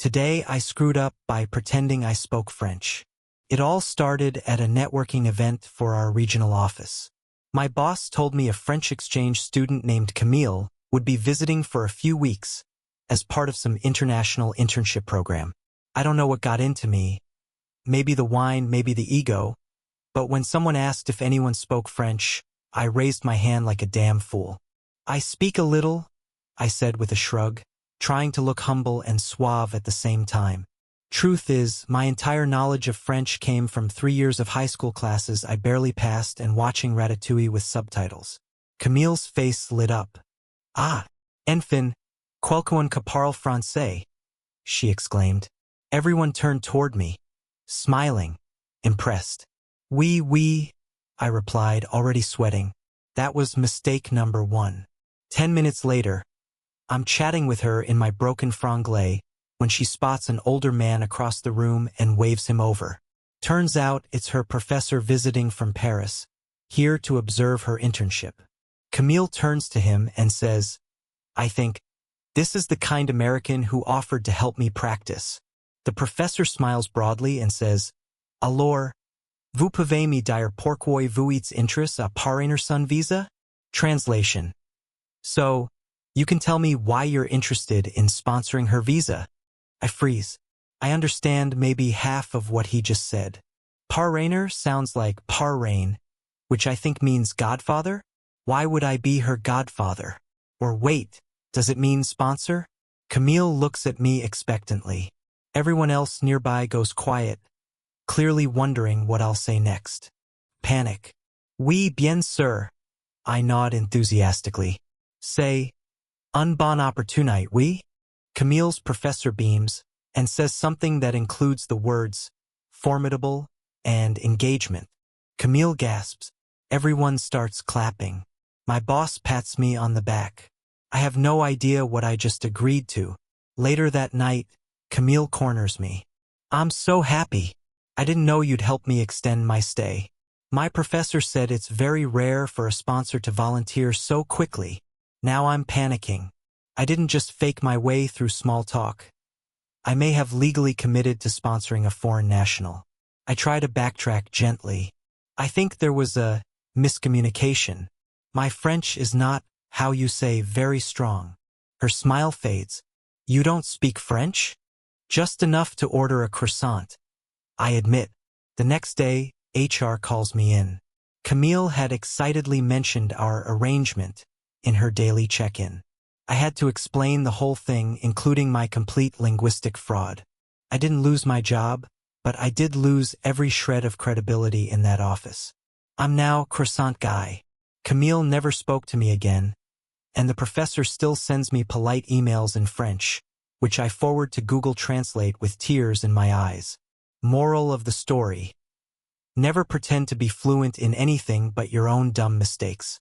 Today I screwed up by pretending I spoke French. It all started at a networking event for our regional office. My boss told me a French exchange student named Camille would be visiting for a few weeks as part of some international internship program. I don't know what got into me. Maybe the wine, maybe the ego. But when someone asked if anyone spoke French, I raised my hand like a damn fool. I speak a little, I said with a shrug, trying to look humble and suave at the same time. Truth is, my entire knowledge of French came from 3 years of high school classes I barely passed and watching Ratatouille with subtitles. Camille's face lit up. Ah, enfin, quelqu'un qui parle français, she exclaimed. Everyone turned toward me, smiling, impressed. Oui, I replied, already sweating. That was mistake number 1. 10 minutes later, I'm chatting with her in my broken franglais when she spots an older man across the room and waves him over. Turns out it's her professor visiting from Paris, here to observe her internship. Camille turns to him and says, I think, this is the kind American who offered to help me practice. The professor smiles broadly and says, Alors, vous pouvez me dire pourquoi vous êtes intéressé par son visa? Translation. So, you can tell me why you're interested in sponsoring her visa? I freeze. I understand maybe half of what he just said. Parrainer sounds like parrain, which I think means godfather? Why would I be her godfather? Or wait, does it mean sponsor? Camille looks at me expectantly. Everyone else nearby goes quiet, clearly wondering what I'll say next. Panic. Oui, bien sûr. I nod enthusiastically. Say, un bon opportunité, oui? Camille's professor beams and says something that includes the words formidable and engagement. Camille gasps. Everyone starts clapping. My boss pats me on the back. I have no idea what I just agreed to. Later that night, Camille corners me. I'm so happy. I didn't know you'd help me extend my stay. My professor said it's very rare for a sponsor to volunteer so quickly. Now I'm panicking. I didn't just fake my way through small talk. I may have legally committed to sponsoring a foreign national. I try to backtrack gently. I think there was a miscommunication. My French is not, how you say, very strong. Her smile fades. You don't speak French? Just enough to order a croissant. I admit. The next day, HR calls me in. Camille had excitedly mentioned our arrangement in her daily check-in. I had to explain the whole thing, including my complete linguistic fraud. I didn't lose my job, but I did lose every shred of credibility in that office. I'm now croissant guy. Camille never spoke to me again, and the professor still sends me polite emails in French, which I forward to Google Translate with tears in my eyes. Moral of the story. Never pretend to be fluent in anything but your own dumb mistakes.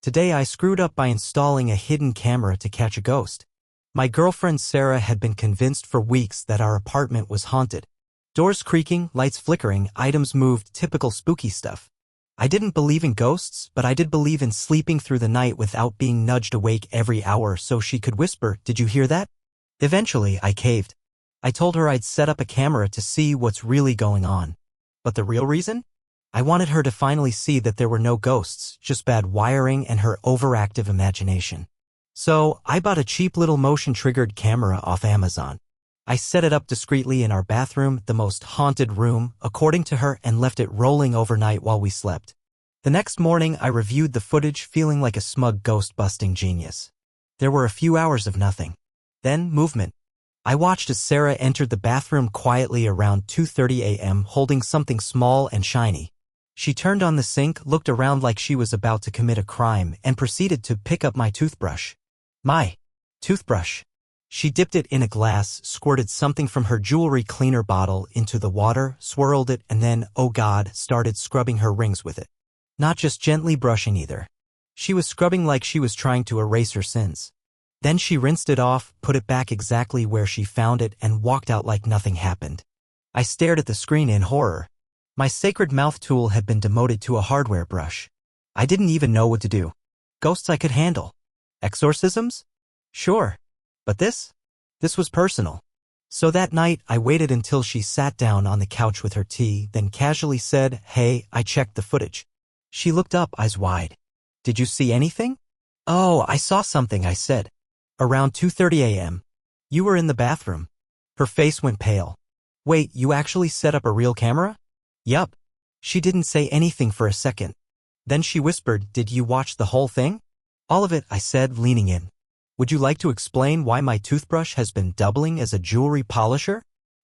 Today I screwed up by installing a hidden camera to catch a ghost. My girlfriend Sarah had been convinced for weeks that our apartment was haunted. Doors creaking, lights flickering, items moved, typical spooky stuff. I didn't believe in ghosts, but I did believe in sleeping through the night without being nudged awake every hour so she could whisper, "Did you hear that?" Eventually, I caved. I told her I'd set up a camera to see what's really going on. But the real reason? I wanted her to finally see that there were no ghosts, just bad wiring and her overactive imagination. So, I bought a cheap little motion-triggered camera off Amazon. I set it up discreetly in our bathroom, the most haunted room, according to her, and left it rolling overnight while we slept. The next morning, I reviewed the footage, feeling like a smug ghost-busting genius. There were a few hours of nothing. Then, movement. I watched as Sarah entered the bathroom quietly around 2:30 a.m. holding something small and shiny. She turned on the sink, looked around like she was about to commit a crime, and proceeded to pick up my toothbrush. My toothbrush. She dipped it in a glass, squirted something from her jewelry cleaner bottle into the water, swirled it, and then, oh God, started scrubbing her rings with it. Not just gently brushing either. She was scrubbing like she was trying to erase her sins. Then she rinsed it off, put it back exactly where she found it, and walked out like nothing happened. I stared at the screen in horror. My sacred mouth tool had been demoted to a hardware brush. I didn't even know what to do. Ghosts I could handle. Exorcisms? Sure. But this was personal. So that night, I waited until she sat down on the couch with her tea, then casually said, "Hey, I checked the footage." She looked up, eyes wide. "Did you see anything?" "Oh, I saw something," I said. "Around 2:30 a.m. You were in the bathroom." Her face went pale. "Wait, you actually set up a real camera?" "Yup." She didn't say anything for a second. Then she whispered, "Did you watch the whole thing?" "All of it," I said, leaning in. "Would you like to explain why my toothbrush has been doubling as a jewelry polisher?"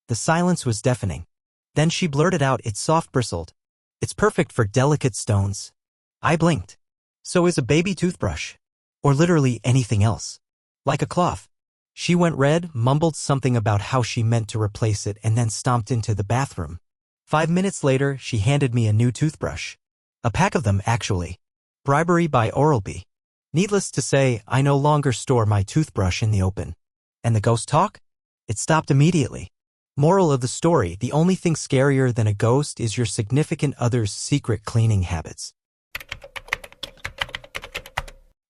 The silence was deafening. Then she blurted out, "It's soft bristled. It's perfect for delicate stones." I blinked. "So is a baby toothbrush. Or literally anything else. Like a cloth." She went red, mumbled something about how she meant to replace it, and then stomped into the bathroom. 5 minutes later, she handed me a new toothbrush. A pack of them, actually. Bribery by Oral-B. Needless to say, I no longer store my toothbrush in the open. And the ghost talk? It stopped immediately. Moral of the story, the only thing scarier than a ghost is your significant other's secret cleaning habits.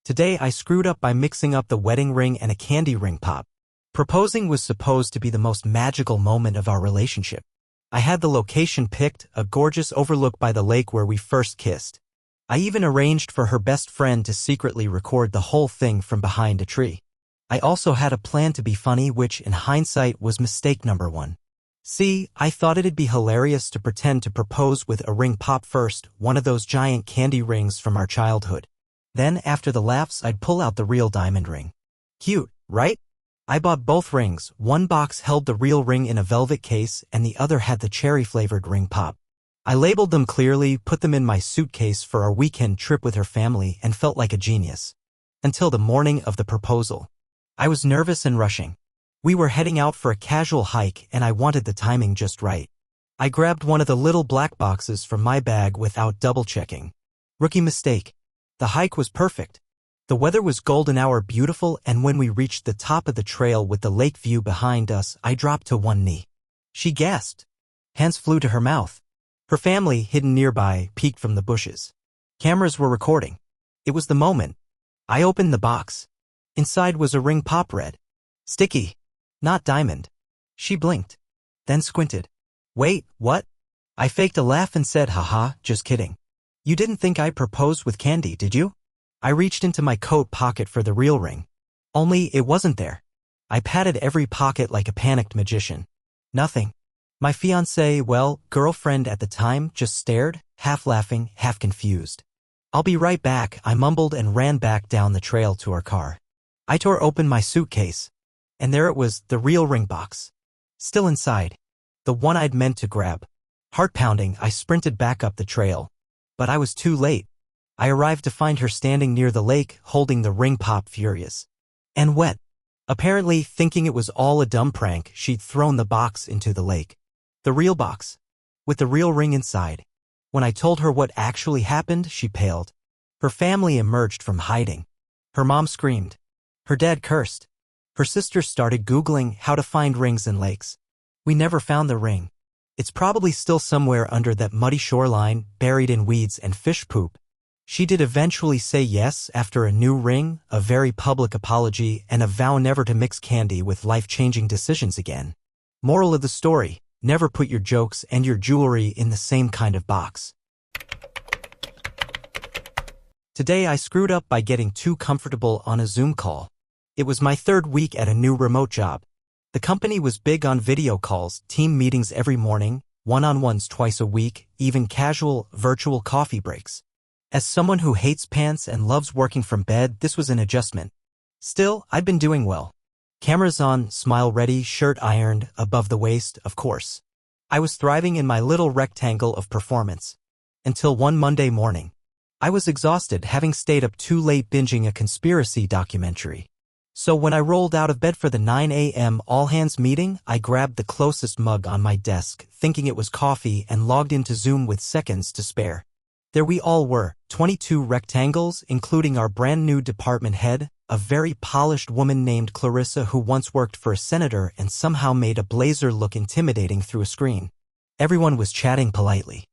Today I screwed up by mixing up the wedding ring and a candy ring pop. Proposing was supposed to be the most magical moment of our relationship. I had the location picked, a gorgeous overlook by the lake where we first kissed. I even arranged for her best friend to secretly record the whole thing from behind a tree. I also had a plan to be funny, which in hindsight was mistake number 1. See, I thought it'd be hilarious to pretend to propose with a ring pop first, one of those giant candy rings from our childhood. Then, after the laughs, I'd pull out the real diamond ring. Cute, right? I bought both rings. One box held the real ring in a velvet case, and the other had the cherry-flavored ring pop. I labeled them clearly, put them in my suitcase for our weekend trip with her family, and felt like a genius. Until the morning of the proposal. I was nervous and rushing. We were heading out for a casual hike, and I wanted the timing just right. I grabbed one of the little black boxes from my bag without double-checking. Rookie mistake. The hike was perfect. The weather was golden hour beautiful, and when we reached the top of the trail with the lake view behind us, I dropped to one knee. She gasped. Hands flew to her mouth. Her family, hidden nearby, peeked from the bushes. Cameras were recording. It was the moment. I opened the box. Inside was a ring pop, red. Sticky. Not diamond. She blinked. Then squinted. "Wait, what?" I faked a laugh and said, "Haha, just kidding. You didn't think I proposed with candy, did you?" I reached into my coat pocket for the real ring. Only it wasn't there. I patted every pocket like a panicked magician. Nothing. My fiancée, well, girlfriend at the time, just stared, half laughing, half confused. "I'll be right back," I mumbled and ran back down the trail to our car. I tore open my suitcase. And there it was, the real ring box. Still inside. The one I'd meant to grab. Heart pounding, I sprinted back up the trail. But I was too late. I arrived to find her standing near the lake, holding the ring pop, furious. And wet. Apparently, thinking it was all a dumb prank, she'd thrown the box into the lake. The real box. With the real ring inside. When I told her what actually happened, she paled. Her family emerged from hiding. Her mom screamed. Her dad cursed. Her sister started Googling how to find rings in lakes. We never found the ring. It's probably still somewhere under that muddy shoreline, buried in weeds and fish poop. She did eventually say yes after a new ring, a very public apology, and a vow never to mix candy with life-changing decisions again. Moral of the story, never put your jokes and your jewelry in the same kind of box. Today I screwed up by getting too comfortable on a Zoom call. It was my 3rd week at a new remote job. The company was big on video calls, team meetings every morning, one-on-ones twice a week, even casual, virtual coffee breaks. As someone who hates pants and loves working from bed, this was an adjustment. Still, I'd been doing well. Cameras on, smile ready, shirt ironed, above the waist, of course. I was thriving in my little rectangle of performance. Until one Monday morning. I was exhausted, having stayed up too late binging a conspiracy documentary. So when I rolled out of bed for the 9 a.m. all-hands meeting, I grabbed the closest mug on my desk, thinking it was coffee, and logged into Zoom with seconds to spare. There we all were, 22 rectangles, including our brand new department head, a very polished woman named Clarissa who once worked for a senator and somehow made a blazer look intimidating through a screen. Everyone was chatting politely.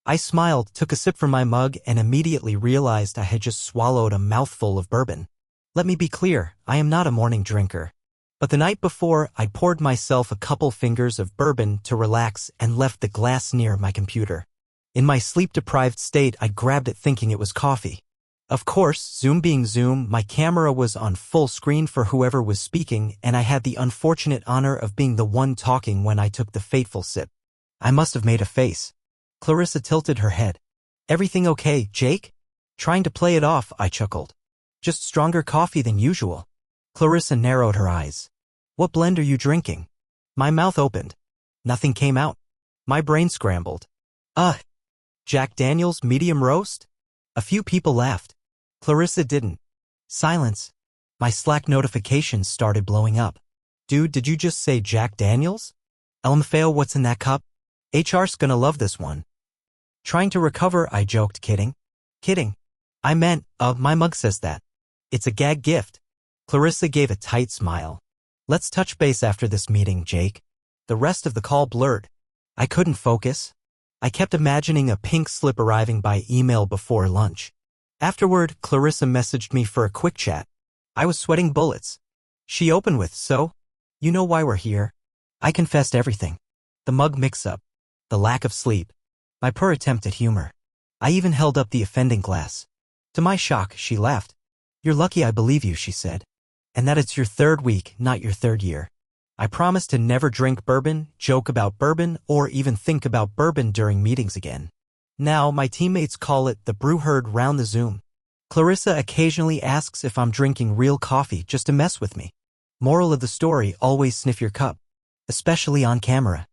I smiled, took a sip from my mug, and immediately realized I had just swallowed a mouthful of bourbon. Let me be clear, I am not a morning drinker. But the night before, I poured myself a couple fingers of bourbon to relax and left the glass near my computer. In my sleep-deprived state, I grabbed it thinking it was coffee. Of course, Zoom being Zoom, my camera was on full screen for whoever was speaking, and I had the unfortunate honor of being the one talking when I took the fateful sip. I must have made a face. Clarissa tilted her head. "Everything okay, Jake?" Trying to play it off, I chuckled. "Just stronger coffee than usual." Clarissa narrowed her eyes. "What blend are you drinking?" My mouth opened. Nothing came out. My brain scrambled. Jack Daniel's medium roast? A few people laughed. Clarissa didn't. Silence. My Slack notifications started blowing up. "Dude, did you just say Jack Daniel's? LMFAO, what's in that cup? HR's gonna love this one." Trying to recover, I joked, kidding. I meant, my mug says that. It's a gag gift. Clarissa gave a tight smile. "Let's touch base after this meeting, Jake." The rest of the call blurred. I couldn't focus. I kept imagining a pink slip arriving by email before lunch. Afterward, Clarissa messaged me for a quick chat. I was sweating bullets. She opened with, "So? You know why we're here?" I confessed everything. The mug mix-up. The lack of sleep. My poor attempt at humor. I even held up the offending glass. To my shock, she laughed. "You're lucky I believe you," she said. "And that it's your third week, not your third year." I promised to never drink bourbon, joke about bourbon, or even think about bourbon during meetings again. Now, my teammates call it the brew herd round the Zoom. Clarissa occasionally asks if I'm drinking real coffee just to mess with me. Moral of the story, always sniff your cup. Especially on camera.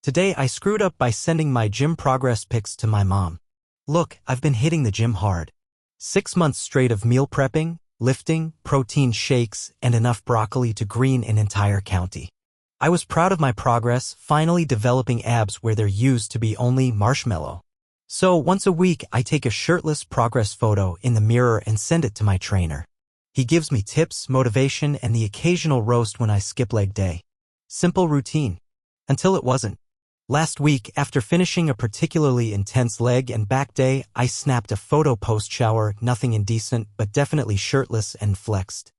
Today, I screwed up by sending my gym progress pics to my mom. "Look, I've been hitting the gym hard. 6 months straight of meal prepping, lifting, protein shakes, and enough broccoli to green an entire county. I was proud of my progress, finally developing abs where there used to be only marshmallow. So once a week, I take a shirtless progress photo in the mirror and send it to my trainer. He gives me tips, motivation, and the occasional roast when I skip leg day. Simple routine. Until it wasn't. Last week, after finishing a particularly intense leg and back day, I snapped a photo post-shower, nothing indecent, but definitely shirtless and flexed.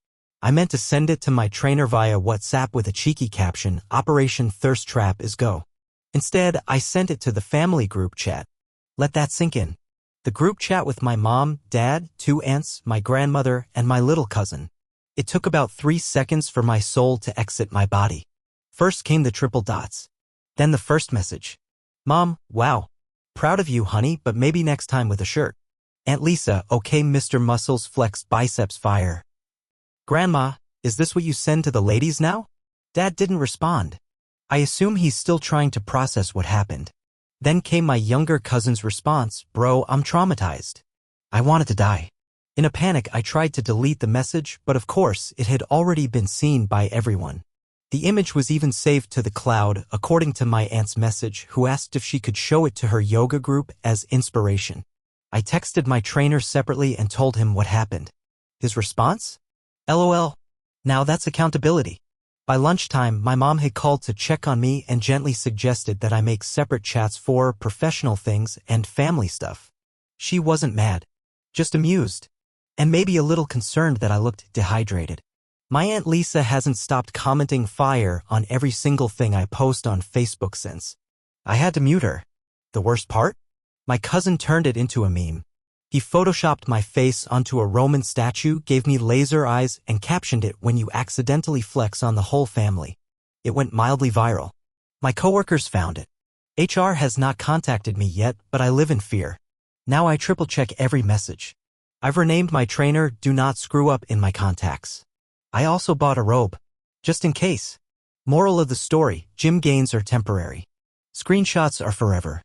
I meant to send it to my trainer via WhatsApp with a cheeky caption, "Operation Thirst Trap is go." Instead, I sent it to the family group chat. Let that sink in. The group chat with my mom, dad, 2 aunts, my grandmother, and my little cousin. It took about 3 seconds for my soul to exit my body. First came the triple dots. Then the first message. "Mom, wow. Proud of you, honey, but maybe next time with a shirt." Aunt Lisa, "Okay, Mr. Muscles flexed biceps fire." Grandma, "Is this what you send to the ladies now?" Dad didn't respond. I assume he's still trying to process what happened. Then came my younger cousin's response, "Bro, I'm traumatized." I wanted to die. In a panic, I tried to delete the message, but of course, it had already been seen by everyone. The image was even saved to the cloud, according to my aunt's message, who asked if she could show it to her yoga group as inspiration. I texted my trainer separately and told him what happened. His response? LOL. Now that's accountability. By lunchtime, my mom had called to check on me and gently suggested that I make separate chats for professional things and family stuff. She wasn't mad, just amused, and maybe a little concerned that I looked dehydrated. My Aunt Lisa hasn't stopped commenting fire on every single thing I post on Facebook since. I had to mute her. The worst part? My cousin turned it into a meme. He photoshopped my face onto a Roman statue, gave me laser eyes, and captioned it, "When you accidentally flex on the whole family." It went mildly viral. My coworkers found it. HR has not contacted me yet, but I live in fear. Now I triple-check every message. I've renamed my trainer "Do Not Screw Up" in my contacts. I also bought a robe. Just in case. Moral of the story, gym gains are temporary. Screenshots are forever.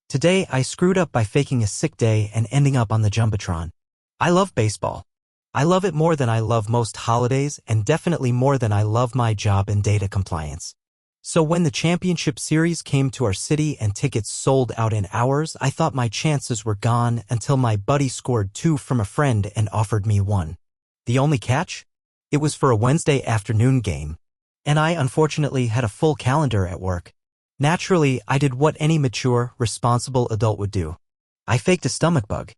Today, I screwed up by faking a sick day and ending up on the Jumbotron. I love baseball. I love it more than I love most holidays and definitely more than I love my job in data compliance. So when the championship series came to our city and tickets sold out in hours, I thought my chances were gone until my buddy scored 2 from a friend and offered me 1. The only catch? It was for a Wednesday afternoon game. And I unfortunately had a full calendar at work. Naturally, I did what any mature, responsible adult would do. I faked a stomach bug.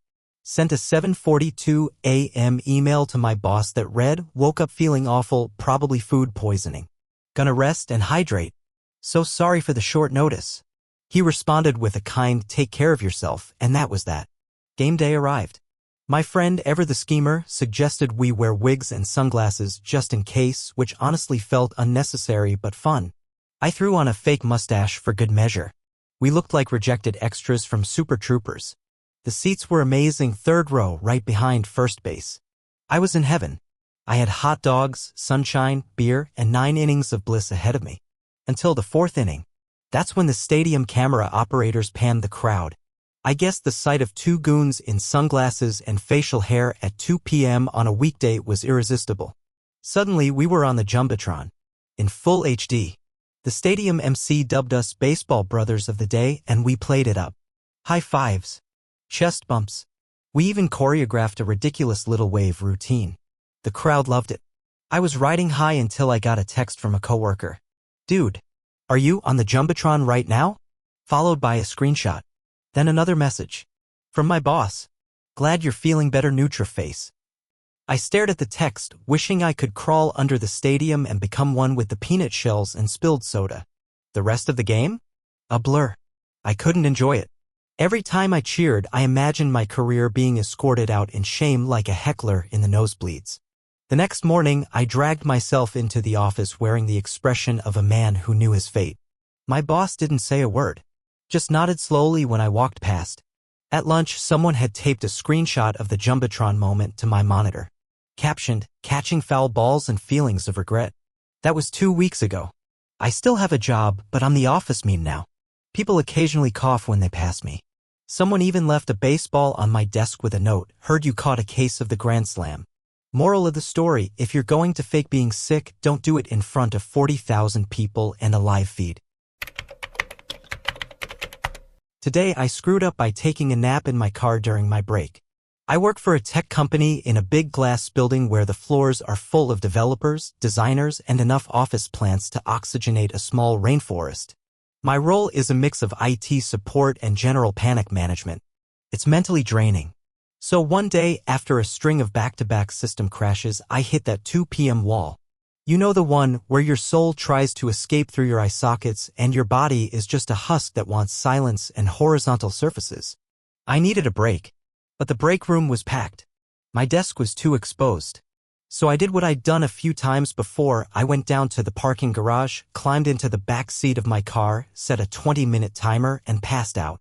Sent a 7:42 a.m. email to my boss that read, "Woke up feeling awful, probably food poisoning. Gonna rest and hydrate. So sorry for the short notice." He responded with a kind "take care of yourself," and that was that. Game day arrived. My friend Ever the Schemer suggested we wear wigs and sunglasses just in case, which honestly felt unnecessary but fun. I threw on a fake mustache for good measure. We looked like rejected extras from Super Troopers. The seats were amazing, third row right behind first base. I was in heaven. I had hot dogs, sunshine, beer, and 9 innings of bliss ahead of me. Until the 4th inning. That's when the stadium camera operators panned the crowd. I guess the sight of 2 goons in sunglasses and facial hair at 2 p.m. on a weekday was irresistible. Suddenly we were on the Jumbotron. In full HD. The stadium MC dubbed us baseball brothers of the day, and we played it up. High fives. Chest bumps. We even choreographed a ridiculous little wave routine. The crowd loved it. I was riding high until I got a text from a coworker. "Dude, are you on the Jumbotron right now?" Followed by a screenshot. Then another message. From my boss. "Glad you're feeling better, Nutraface." I stared at the text, wishing I could crawl under the stadium and become one with the peanut shells and spilled soda. The rest of the game? A blur. I couldn't enjoy it. Every time I cheered, I imagined my career being escorted out in shame like a heckler in the nosebleeds. The next morning, I dragged myself into the office wearing the expression of a man who knew his fate. My boss didn't say a word. Just nodded slowly when I walked past. At lunch, someone had taped a screenshot of the Jumbotron moment to my monitor. Captioned, "Catching foul balls and feelings of regret." That was 2 weeks ago. I still have a job, but I'm the office meme now. People occasionally cough when they pass me. Someone even left a baseball on my desk with a note, "Heard you caught a case of the Grand Slam." Moral of the story, if you're going to fake being sick, don't do it in front of 40,000 people and a live feed. Today I screwed up by taking a nap in my car during my break. I work for a tech company in a big glass building where the floors are full of developers, designers, and enough office plants to oxygenate a small rainforest. My role is a mix of IT support and general panic management. It's mentally draining. So one day, after a string of back-to-back system crashes, I hit that 2 p.m. wall. You know, the one where your soul tries to escape through your eye sockets and your body is just a husk that wants silence and horizontal surfaces. I needed a break. But the break room was packed. My desk was too exposed. So I did what I'd done a few times before. I went down to the parking garage, climbed into the back seat of my car, set a 20-minute timer, and passed out.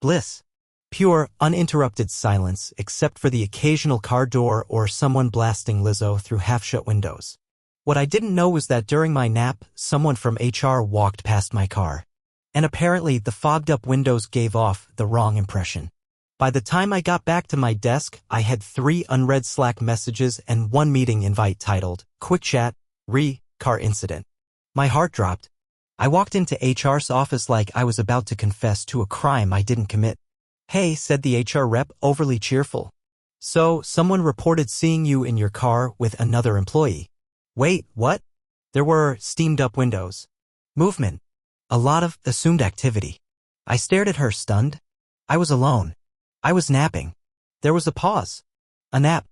Bliss. Pure, uninterrupted silence, except for the occasional car door or someone blasting Lizzo through half-shut windows. What I didn't know was that during my nap, someone from HR walked past my car. And apparently the fogged-up windows gave off the wrong impression. By the time I got back to my desk, I had 3 unread Slack messages and 1 meeting invite titled, "Quick Chat, Car Incident." My heart dropped. I walked into HR's office like I was about to confess to a crime I didn't commit. "Hey," said the HR rep, overly cheerful. "So, someone reported seeing you in your car with another employee." Wait, what? There were steamed-up windows. Movement. A lot of assumed activity. I stared at her, stunned. I was alone. I was napping. There was a pause. A nap.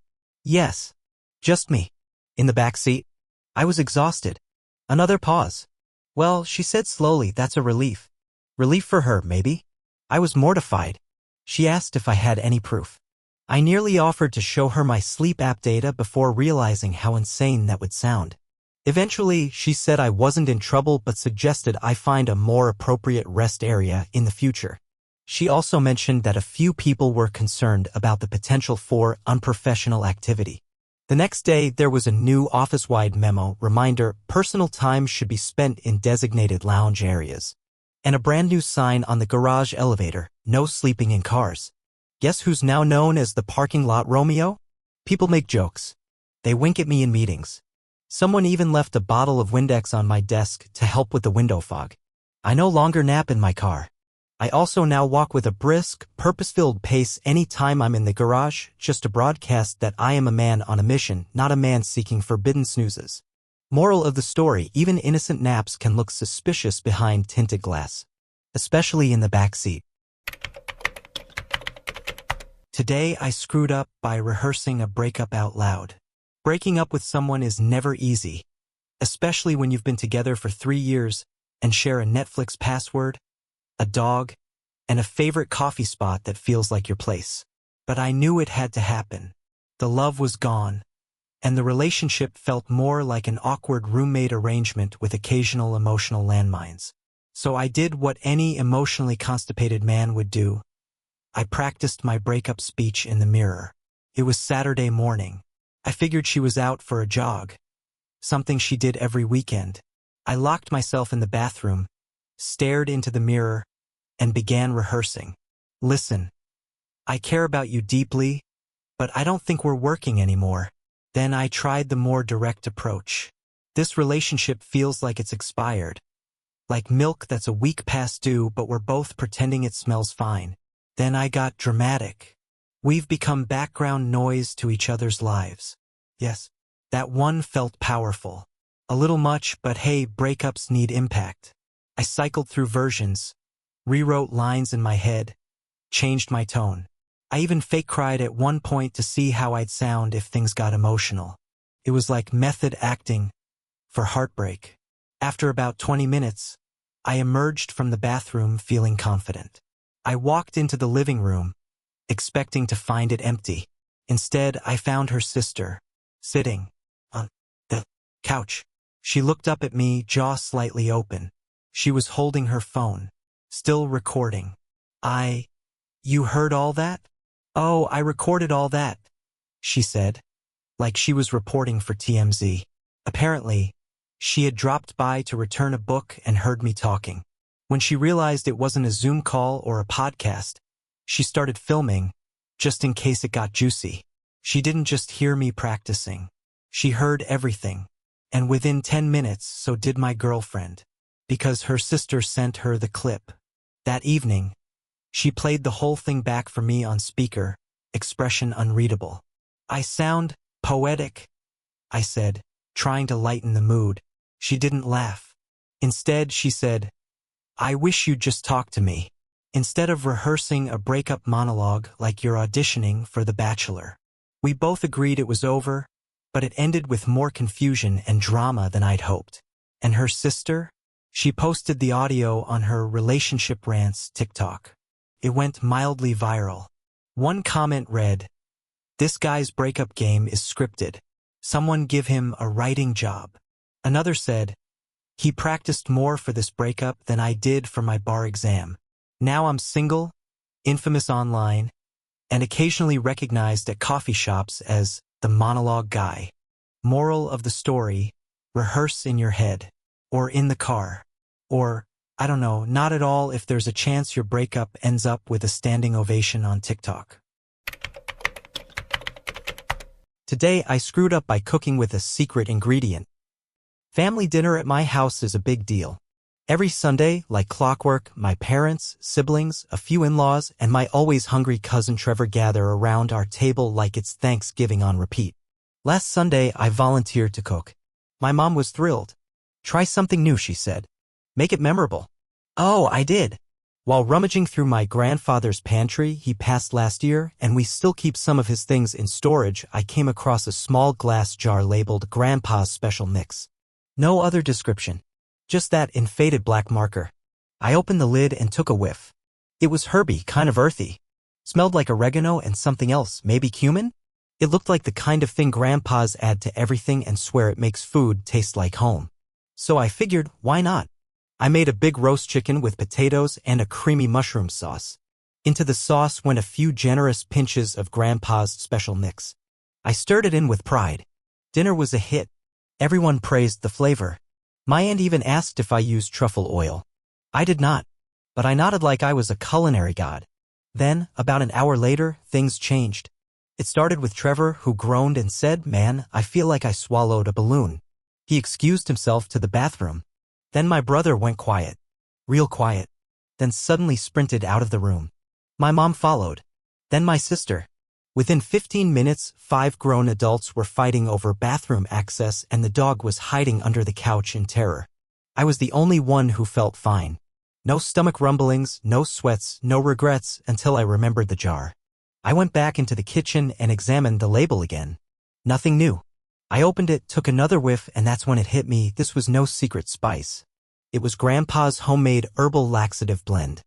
Yes. Just me. In the back seat. I was exhausted. Another pause. "Well," she said slowly, "that's a relief." Relief for her, maybe? I was mortified. She asked if I had any proof. I nearly offered to show her my sleep app data before realizing how insane that would sound. Eventually, she said I wasn't in trouble but suggested I find a more appropriate rest area in the future. She also mentioned that a few people were concerned about the potential for unprofessional activity. The next day, there was a new office-wide memo reminder: personal time should be spent in designated lounge areas. And a brand new sign on the garage elevator: no sleeping in cars. Guess who's now known as the parking lot Romeo? People make jokes. They wink at me in meetings. Someone even left a bottle of Windex on my desk to help with the window fog. I no longer nap in my car. I also now walk with a brisk, purpose-filled pace any time I'm in the garage, just to broadcast that I am a man on a mission, not a man seeking forbidden snoozes. Moral of the story: even innocent naps can look suspicious behind tinted glass. Especially in the back seat. Today I screwed up by rehearsing a breakup out loud. Breaking up with someone is never easy, especially when you've been together for 3 years and share a Netflix password, a dog, and a favorite coffee spot that feels like your place. But I knew it had to happen. The love was gone, and the relationship felt more like an awkward roommate arrangement with occasional emotional landmines. So I did what any emotionally constipated man would do. I practiced my breakup speech in the mirror. It was Saturday morning. I figured she was out for a jog, something she did every weekend. I locked myself in the bathroom, stared into the mirror, and began rehearsing. Listen, I care about you deeply, but I don't think we're working anymore. Then I tried the more direct approach. This relationship feels like it's expired. Like milk that's a week past due, but we're both pretending it smells fine. Then I got dramatic. We've become background noise to each other's lives. Yes, that one felt powerful. A little much, but hey, breakups need impact. I cycled through versions, rewrote lines in my head, changed my tone. I even fake cried at one point to see how I'd sound if things got emotional. It was like method acting for heartbreak. After about 20 minutes, I emerged from the bathroom feeling confident. I walked into the living room, expecting to find it empty. Instead, I found her sister, sitting on the couch. She looked up at me, jaw slightly open. She was holding her phone, still recording. You heard all that? Oh, I recorded all that, she said, like she was reporting for TMZ. Apparently, she had dropped by to return a book and heard me talking. When she realized it wasn't a Zoom call or a podcast, she started filming, just in case it got juicy. She didn't just hear me practicing. She heard everything. And within 10 minutes, so did my girlfriend, because her sister sent her the clip. That evening, she played the whole thing back for me on speaker, expression unreadable. I sound poetic, I said, trying to lighten the mood. She didn't laugh. Instead, she said, I wish you'd just talk to me, instead of rehearsing a breakup monologue like you're auditioning for The Bachelor. We both agreed it was over, but it ended with more confusion and drama than I'd hoped. And her sister? She posted the audio on her Relationship Rants TikTok. It went mildly viral. One comment read, "This guy's breakup game is scripted. Someone give him a writing job." Another said, "He practiced more for this breakup than I did for my bar exam. Now I'm single, infamous online, and occasionally recognized at coffee shops as the monologue guy." Moral of the story, rehearse in your head, or in the car, or, I don't know, not at all if there's a chance your breakup ends up with a standing ovation on TikTok. Today I screwed up by cooking with a secret ingredient. Family dinner at my house is a big deal. Every Sunday, like clockwork, my parents, siblings, a few in-laws, and my always hungry cousin Trevor gather around our table like it's Thanksgiving on repeat. Last Sunday, I volunteered to cook. My mom was thrilled. "Try something new," she said. "Make it memorable." Oh, I did. While rummaging through my grandfather's pantry, he passed last year, and we still keep some of his things in storage, I came across a small glass jar labeled Grandpa's Special Mix. No other description. Just that in faded black marker. I opened the lid and took a whiff. It was herby, kind of earthy. Smelled like oregano and something else, maybe cumin? It looked like the kind of thing grandpas add to everything and swear it makes food taste like home. So I figured, why not? I made a big roast chicken with potatoes and a creamy mushroom sauce. Into the sauce went a few generous pinches of Grandpa's Special Mix. I stirred it in with pride. Dinner was a hit. Everyone praised the flavor. My aunt even asked if I used truffle oil. I did not, but I nodded like I was a culinary god. Then, about an hour later, things changed. It started with Trevor, who groaned and said, "Man, I feel like I swallowed a balloon." He excused himself to the bathroom. Then my brother went quiet. Real quiet. Then suddenly sprinted out of the room. My mom followed. Then my sister. Within 15 minutes, 5 grown adults were fighting over bathroom access and the dog was hiding under the couch in terror. I was the only one who felt fine. No stomach rumblings, no sweats, no regrets until I remembered the jar. I went back into the kitchen and examined the label again. Nothing new. I opened it, took another whiff, and that's when it hit me. This was no secret spice. It was Grandpa's homemade herbal laxative blend.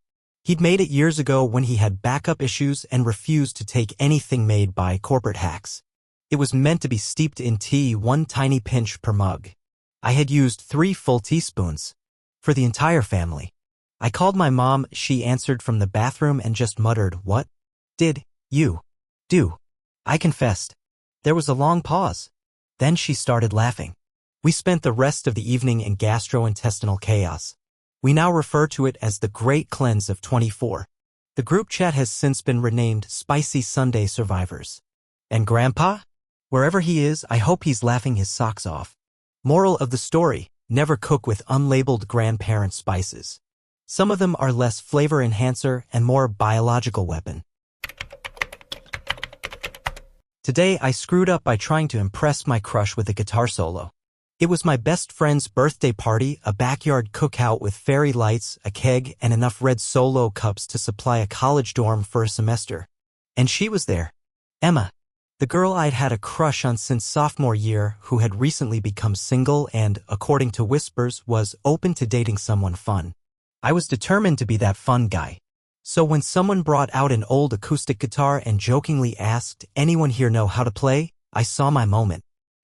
He'd made it years ago when he had backup issues and refused to take anything made by corporate hacks. It was meant to be steeped in tea, 1 tiny pinch per mug. I had used 3 full teaspoons. For the entire family. I called my mom. She answered from the bathroom and just muttered, "What did you do?" I confessed. There was a long pause. Then she started laughing. We spent the rest of the evening in gastrointestinal chaos. We now refer to it as the Great Cleanse of 24. The group chat has since been renamed Spicy Sunday Survivors. And Grandpa? Wherever he is, I hope he's laughing his socks off. Moral of the story: never cook with unlabeled grandparent spices. Some of them are less flavor enhancer and more biological weapon. Today I screwed up by trying to impress my crush with a guitar solo. It was my best friend's birthday party, a backyard cookout with fairy lights, a keg, and enough red Solo cups to supply a college dorm for a semester. And she was there. Emma. The girl I'd had a crush on since sophomore year, who had recently become single and, according to whispers, was open to dating someone fun. I was determined to be that fun guy. So when someone brought out an old acoustic guitar and jokingly asked, "Anyone here know how to play?" I saw my moment.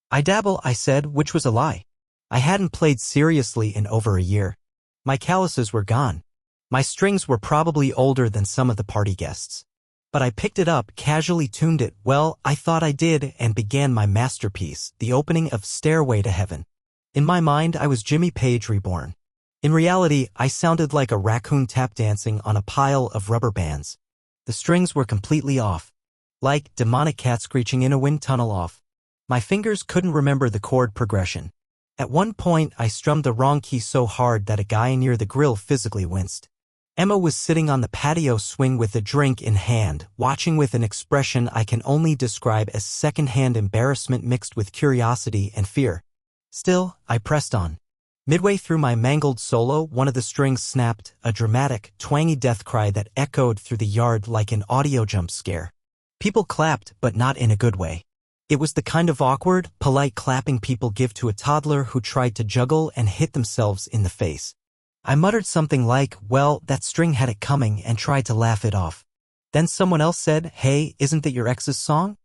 "I dabble," I said, which was a lie. I hadn't played seriously in over a year. My calluses were gone. My strings were probably older than some of the party guests. But I picked it up, casually tuned it, well, I thought I did, and began my masterpiece, the opening of Stairway to Heaven. In my mind, I was Jimmy Page reborn. In reality, I sounded like a raccoon tap dancing on a pile of rubber bands. The strings were completely off. Like demonic cat screeching in a wind tunnel off. My fingers couldn't remember the chord progression. At one point, I strummed the wrong key so hard that a guy near the grill physically winced. Emma was sitting on the patio swing with a drink in hand, watching with an expression I can only describe as second-hand embarrassment mixed with curiosity and fear. Still, I pressed on. Midway through my mangled solo, one of the strings snapped, a dramatic, twangy death cry that echoed through the yard like an audio jump scare. People clapped, but not in a good way. It was the kind of awkward, polite clapping people give to a toddler who tried to juggle and hit themselves in the face. I muttered something like, "Well, that string had it coming," and tried to laugh it off. Then someone else said, "Hey, isn't that your ex's song?"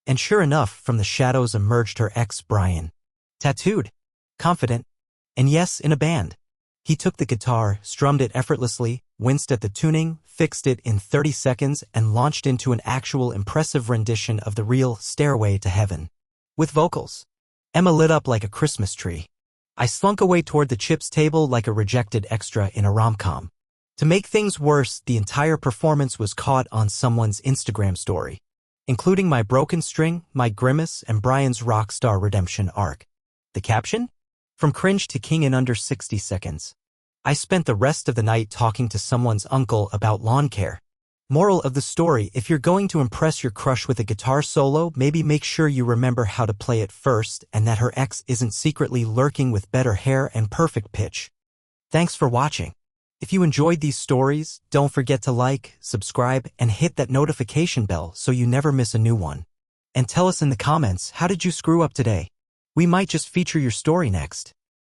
And sure enough, from the shadows emerged her ex, Brian. Tattooed. Confident. And yes, in a band. He took the guitar, strummed it effortlessly, winced at the tuning, fixed it in 30 seconds, and launched into an actual impressive rendition of the real Stairway to Heaven. With vocals. Emma lit up like a Christmas tree. I slunk away toward the chips table like a rejected extra in a rom-com. To make things worse, the entire performance was caught on someone's Instagram story, including my broken string, my grimace, and Brian's rock star redemption arc. The caption? From cringe to king in under 60 seconds. I spent the rest of the night talking to someone's uncle about lawn care. Moral of the story: if you're going to impress your crush with a guitar solo, maybe make sure you remember how to play it first and that her ex isn't secretly lurking with better hair and perfect pitch. Thanks for watching. If you enjoyed these stories, don't forget to like, subscribe, and hit that notification bell so you never miss a new one. And tell us in the comments, how did you screw up today? We might just feature your story next.